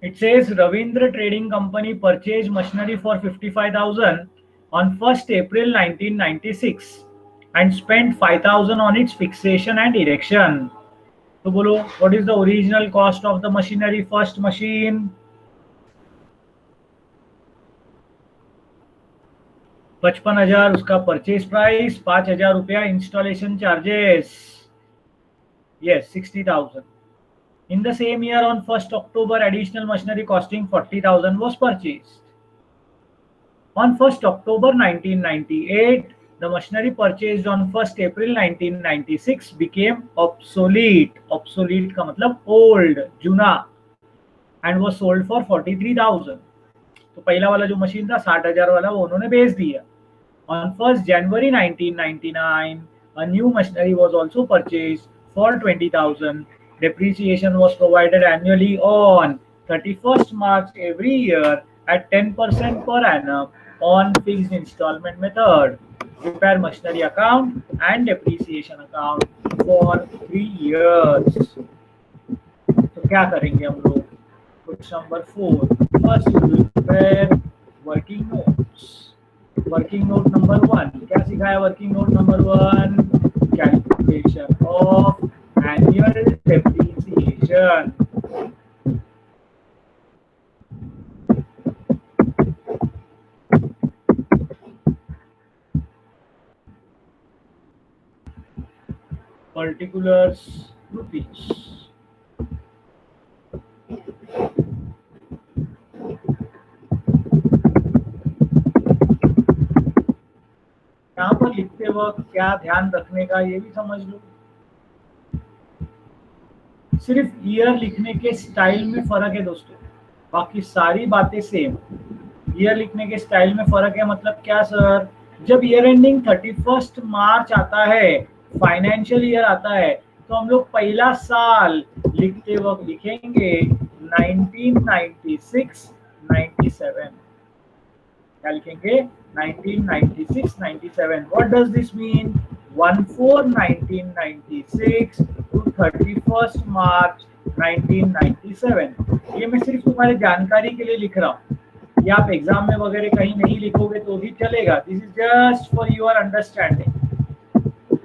It says Ravindra Trading Company purchased machinery for 55,000 on 1st April 1996 and spent 5,000 on its fixation and erection. तो बोलो, what is the original cost of the machinery, first machine? 55,000 उसका purchase price, 5,000 रुपया installation charges. Yes, 60,000. In the same year, on 1st October, additional machinery costing 40,000 was purchased. On 1st October 1998, the machinery purchased on 1st April 1996 became obsolete. Obsolete का मतलब old, जुना, and was sold for 43,000. तो पहला वाला जो machine था 60,000 वाला वो उन्होंने बेच दिया. On 1st January 1999, a new machinery was also purchased for 20,000. Depreciation was provided annually on 31st March every year at 10% per annum on fixed installment method. Prepare machinery account and depreciation account for 3 years. तो क्या करेंगे हम लोग? Question number 4. First we will prepare working notes. Working note number 1. क्या सिखाया working note number 1? Calculation of annual depreciation. Particulars rupees. यहाँ पर लिखते वक्त क्या ध्यान रखने का ये भी समझ लो. सिर्फ ईयर लिखने के स्टाइल में फर्क है दोस्तों, बाकी सारी बातें सेम. ईयर लिखने के स्टाइल में फर्क है मतलब क्या सर? जब ईयर एंडिंग 31st मार्च आता है, फाइनेंशियल ईयर आता है, तो हम लोग पहला साल लिखते वक्त लिखेंगे 1996 97. क्या लिखेंगे? 1996 97. What does this mean? 1/4/1996 to 31st March 1997. ये मैं सिर्फ तुम्हारे जानकारी के लिए लिख रहा हूँ. ये आप एग्जाम में वगैरह कहीं नहीं लिखोगे तो भी चलेगा. This is just for your understanding.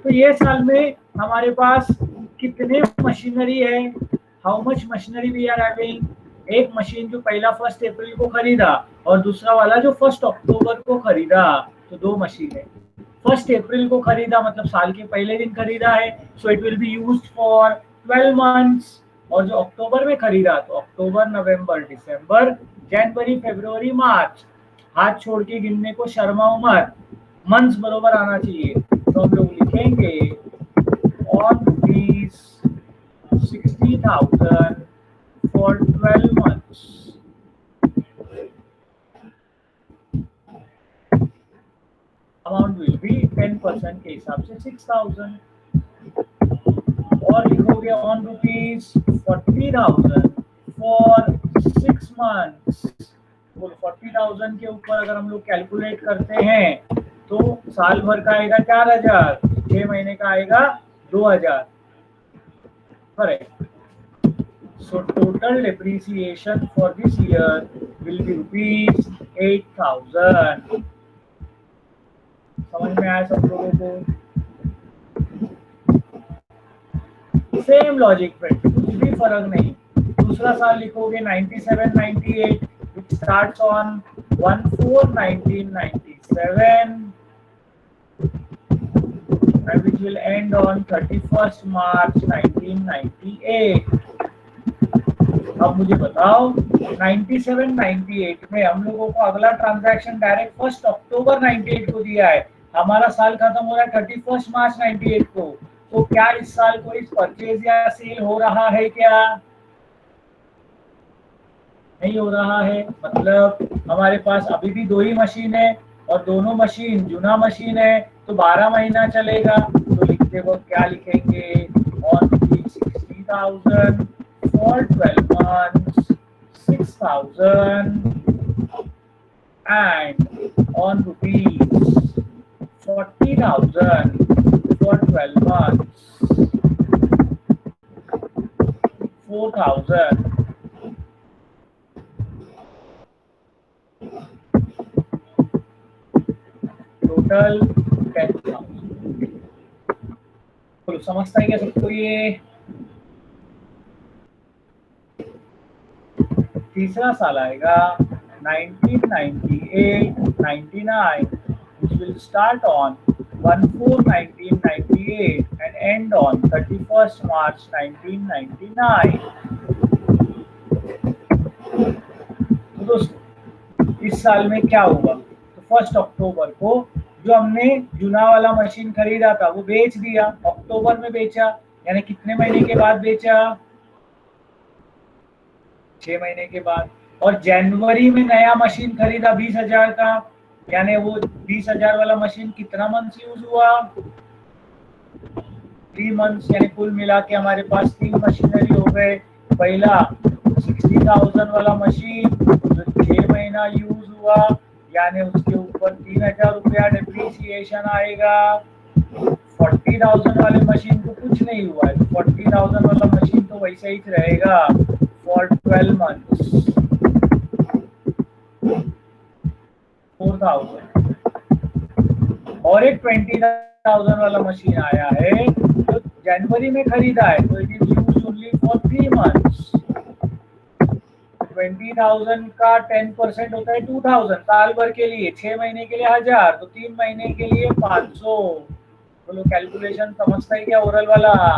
तो ये साल में हमारे पास कितने मशीनरी है? How much machinery we are having? एक मशीन जो पहला 1st अप्रैल को खरीदा और दूसरा वाला जो 1st अक्टूबर को खरीदा, तो 2 मशीन है. 1st अप्रैल को खरीदा मतलब साल के पहले दिन खरीदा है, so it will be used for 12 months. और जो अक्टूबर में खरीदा तो अक्टूबर नवंबर दिसंबर जनवरी फरवरी मार्च, हाथ छोड़ के गिनने को शर्माओ मत, मंथ्स बरोबर आना चाहिए. तो हम लोग लिखेंगे on rupees 60,000 for 12 months. Amount will be 10% के हिसाब से 6,000. और लिखोगे ऑन रुपीज 40,000 for 6 months. तो 40,000 के ऊपर अगर हम लोग कैलकुलेट करते हैं तो साल भर का आएगा 4,000, 6 महीने का आएगा 2,000. Correct. So total depreciation for this year will be rupees 8,000. समझ में आया सब लोगों को? सेम लॉजिक पे, कुछ भी फर्क नहीं. दूसरा साल लिखोगे 97 98 which starts on 1/4/1997 and which will end on 31st March 1998. अब मुझे बताओ 97 98 में हम लोगों को अगला ट्रांजैक्शन डायरेक्ट 1st अक्टूबर 98 को दिया है. हमारा साल खत्म हो रहा है 31st मार्च 98 को. तो क्या इस साल कोई परचेज या सेल हो रहा है? क्या नहीं हो रहा है. मतलब हमारे पास अभी भी 2 ही मशीन है और दोनों मशीन जुना मशीन है, तो 12 महीना चलेगा. तो लिखते वक्त क्या लिखेंगे? On 60,000 for 12 months 6,000 and on rupees 40,000 for 12 months 4,000. Total 10,000। बोलो समझता है क्या सबको ये? तीसरा साल आएगा 1998, 99, which will start on 1/4/1998 and end on 31st March 1999। तो दोस्तों इस साल में क्या होगा? तो 1 अक्टूबर को जो हमने जूना वाला मशीन खरीदा था वो बेच दिया, अक्टूबर में बेचा, यानी कितने महीने के बाद बेचा? 6 महीने के बाद। और जनवरी में नया मशीन खरीदा 20,000 का, यानी वो 20,000 वाला मशीन कितना मंथ यूज हुआ? 3 मंथ्स, यानी कुल मिला के हमारे पास 3 मशीनरी हो गए। पहला 60,000 वाला मशीन जो 6 महीना यूज हुआ, यानी उसके ऊपर 3,000 रुपया डिप्रिसिएशन आएगा। 40,000 वाले मशीन को कुछ नहीं हुआ है, 40,000 वाला मशीन तो वैसे ही रहेगा फॉर 12 मंथ्स, 4,000। और एक 20,000 वाला मशीन आया है जो जनवरी में खरीदा है, तो it is used only for 3 months. 20,000 का 10% होता है 2,000, साल भर के लिए, 6 महीने के लिए 1,000, तो 3 महीने के लिए 500। बोलो कैलकुलेशन समझता है क्या ओरल वाला?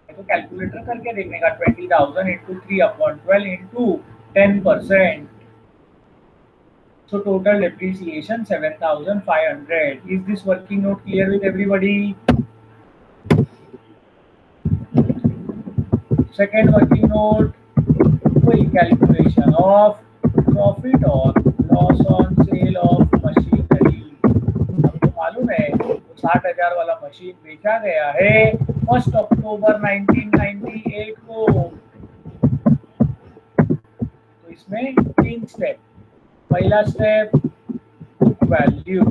तो कैलकुलेटर करके देखने का, 20,000 into 3/12 into 10%, so total depreciation 7,500। is this working note clear with everybody? Second working note, full calculation of profit or loss on sale of machinery। आपको मालूम है 60,000 वाला मशीन बेचा गया है 1 अक्टूबर 1998 को। तो इसमें 3 स्टेप। पहला step book value,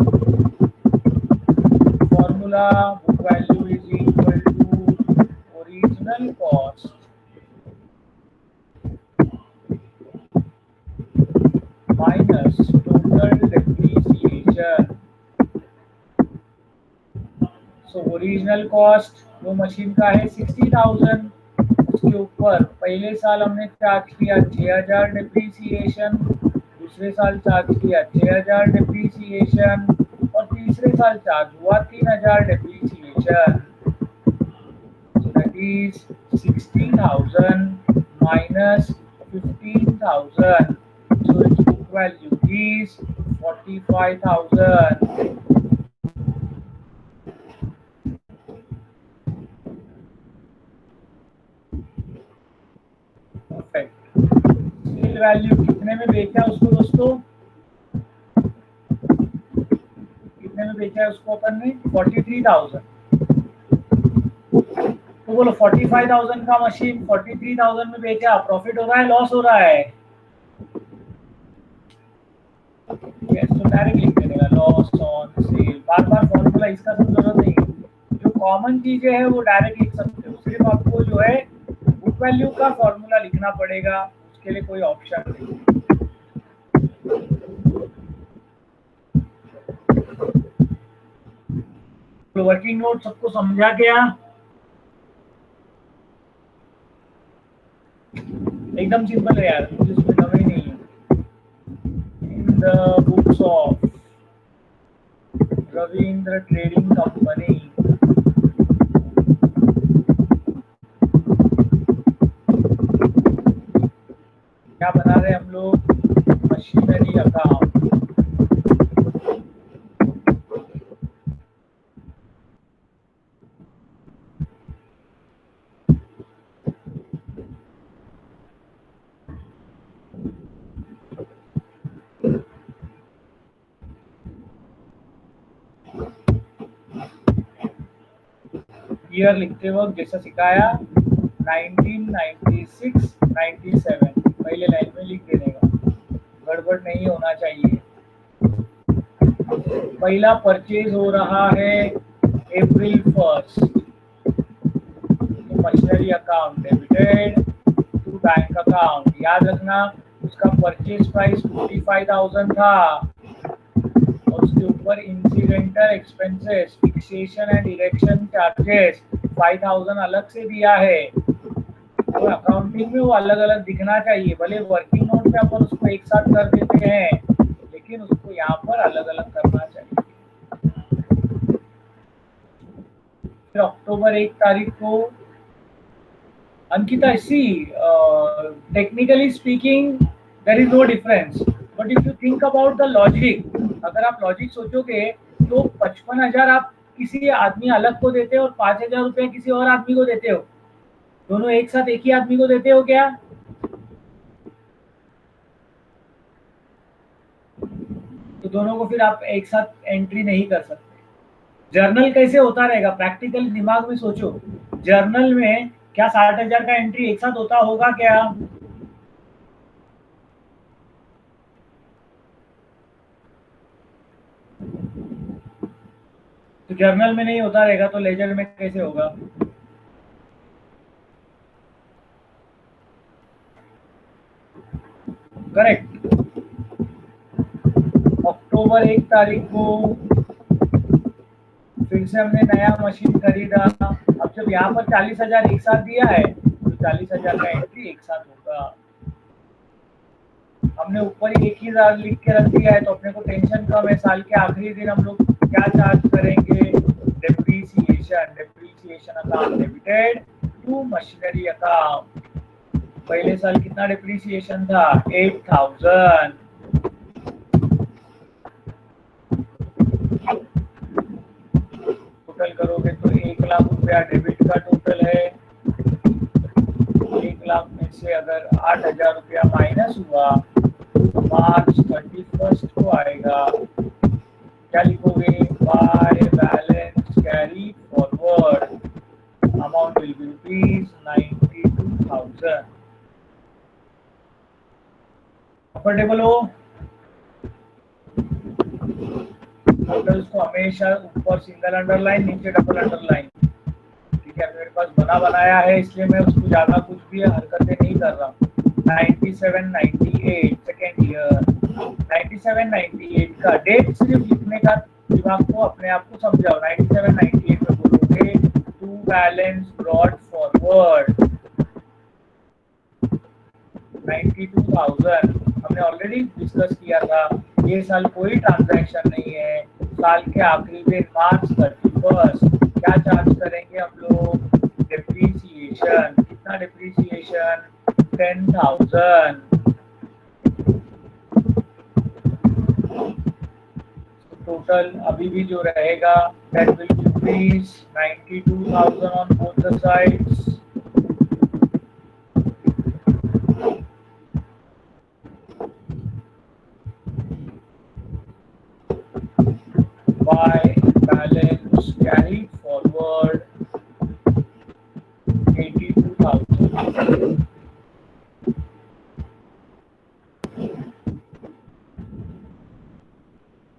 formula book value is equal to original cost minus total depreciation. So original cost वो मशीन का है 60,000, उसके ऊपर पहले साल हमने चार्ज किया 6,000 डिप्रिसिएशन, दूसरे साल चार्ज किया 6,000 डिप्रिसिएशन, और तीसरे साल चार्ज हुआ 3,000 depreciation. So that is 60,000 minus 15,000. So its book value is 45,000. Perfect. Sale value कितने में बेचा उसको दोस्तों? कितने में बेचा है उसको अपन ने? 43,000। तो बोलो 45,000 का मशीन 43,000 में बेचा, प्रॉफिट हो रहा है लॉस हो रहा है? यस, तो डायरेक्ट लिख देगा loss on sale. Bar bar formula इसका सब जरूरत नहीं है, जो कॉमन चीजें हैं वो डायरेक्ट लिख सकते हो। सिर्फ आपको जो है बुक वैल्यू का फॉर्मूला लिखना पड़ेगा, उसके लिए कोई ऑप्शन नहीं। तो वर्किंग नोट सबको समझा क्या? एकदम सिंपल है यार, कुछ इसमें दम ही नहीं है। In the books of Ravindra trading company क्या बना रहे हम लोग? Machinery account. ईयर लिखते वक्त जैसा सिखाया 1996, 97 पहले लाइन में लिख देने का, गड़बड़ नहीं होना चाहिए। पहला परचेज हो रहा है अप्रैल 1, तो machinery account debited to bank account. याद रखना उसका परचेज प्राइस 55,000 था और उसके ऊपर incidental expenses, fixation and erection charges 5000 अलग से दिया है। तो अकाउंटिंग में वो अलग अलग दिखना चाहिए, भले वर्किंग नोट में अपन उसको एक साथ कर देते हैं, लेकिन उसको यहाँ पर अलग अलग करना चाहिए। फिर अक्टूबर 1 तारीख को Ankita, see, technically speaking, there is no difference. But if you think about the logic, अगर आप लॉजिक सोचोगे तो 55,000 आप किसी आदमी अलग को देते हो और 5,000 रुपया किसी और आदमी को देते हो, दोनों एक साथ एक ही आदमी को देते हो क्या? तो दोनों को फिर आप एक साथ एंट्री नहीं कर सकते। जर्नल कैसे होता रहेगा, प्रैक्टिकल दिमाग में सोचो, जर्नल में क्या 60,000 का एंट्री एक साथ होता होगा क्या? तो जर्नल में नहीं होता रहेगा तो लेजर में कैसे होगा? करेक्ट। अक्टूबर 1 तारीख को फिर से हमने नया मशीन खरीदा। अब जब यहाँ पर 40,000 एक साथ दिया है तो 40,000 का एंट्री एक साथ होगा। हमने ऊपर ही 1,000 लिख के रख दिया है तो अपने को टेंशन कम है। साल के आखिरी दिन हम लोग क्या चार्ज करेंगे? Depreciation account debited to machinery account. पहले साल कितना डेप्रीसिएशन था? 8,000। टोटल करोगे तो 1 लाख रुपया डेबिट का टोटल है। 1 लाख में से अगर 8,000 रुपया माइनस हुआ तो मार्च 31 को आएगा। क्या लिखोगे? By balance carry forward amount will be ₹92,000। Comfortable हो? टोटल्स को हमेशा ऊपर सिंगल अंडरलाइन, नीचे डबल अंडरलाइन। ठीक है, मेरे पास बना बनाया है इसलिए मैं उसको ज्यादा कुछ भी हरकतें नहीं कर रहा हूँ। 97, 98 सेकेंड ईयर, 97, 98 का डेट सिर्फ लिखने का दिमाग को अपने आप को समझाओ। 97, 98 में बोलोगे टू बैलेंस ब्रॉड फॉरवर्ड 92,000। हमने ऑलरेडी डिस्कस किया था, ये साल कोई ट्रांजैक्शन नहीं है। साल के आखिरी दिन मार्च 31 क्या चार्ज करेंगे हम लोग? डेप्रीसिएशन। कितना डेप्रीसिएशन? 10,000। टोटल अभी भी जो रहेगा that will increase 92,000 on both the sides. By balance carried forward 82,000.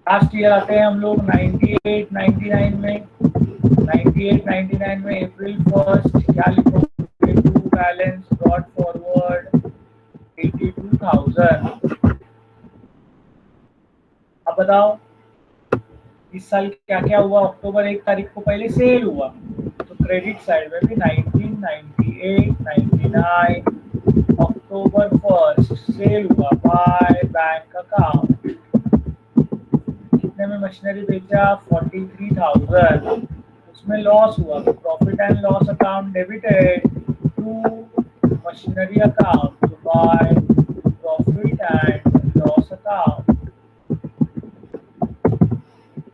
Last year आते हैं हम लोग 98, 99 में। 98, 99 में अप्रैल 1 क्या लिखोगे? To balance brought forward 82,000। अब बताओ इस साल क्या क्या हुआ? अक्टूबर 1 तारीख को पहले सेल हुआ तो क्रेडिट साइड में भी 1998, 99 अक्टूबर 1 सेल हुआ बाय बैंक अकाउंट। कितने में मशीनरी बेचा? 43,000। उसमें लॉस हुआ तो profit and loss account debited to machinery account by profit and loss account.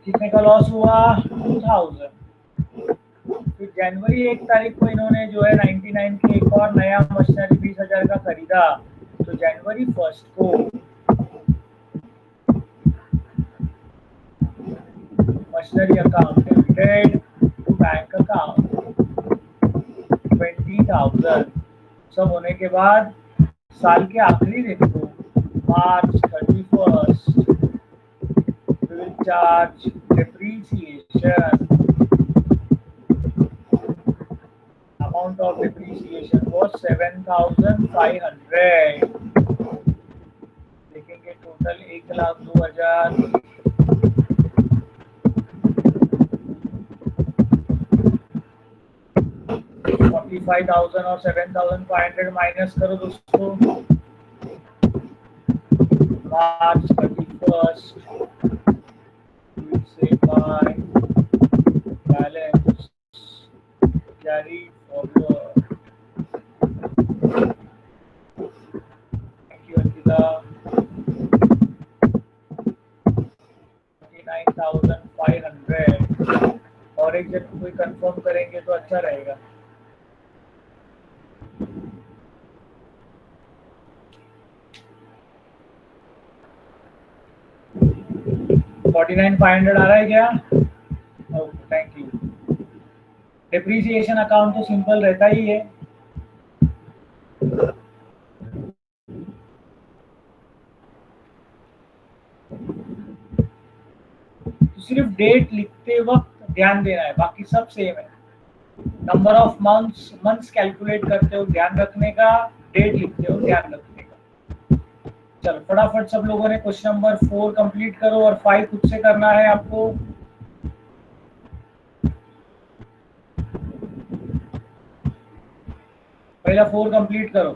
कितने का लॉस हुआ? 2,000। फिर जनवरी 1 तारीख को इन्होंने जो है 99 के एक और नया मशीनरी 20,000 का खरीदा तो जनवरी 1 को machinery account debited to bank account 20,000। सब होने के बाद साल के आखिरी दिन को मार्च 31 we will charge depreciation. Amount of depreciation was 7,500. देखेंगे टोटल 1,02,000 45,000 और 7,500 माइनस करो दोस्तों। मार्च 31st से by balance carry forward. Thank you Ankita. 49,500 और एक जन कोई कंफर्म करेंगे तो अच्छा रहेगा। $49,500 आ रहा है क्या? Okay thank you. Depreciation account तो सिंपल रहता ही है। तो सिर्फ डेट लिखते वक्त ध्यान देना है, बाकी सब सेम है। नंबर ऑफ मंथ्स कैलकुलेट करते हो ध्यान रखने का, डेट लिखते हो ध्यान रखने का। चलो फटाफट सब लोगों ने क्वेश्चन नंबर 4 कंप्लीट करो और 5 खुद से करना है आपको। पहला 4 कंप्लीट करो।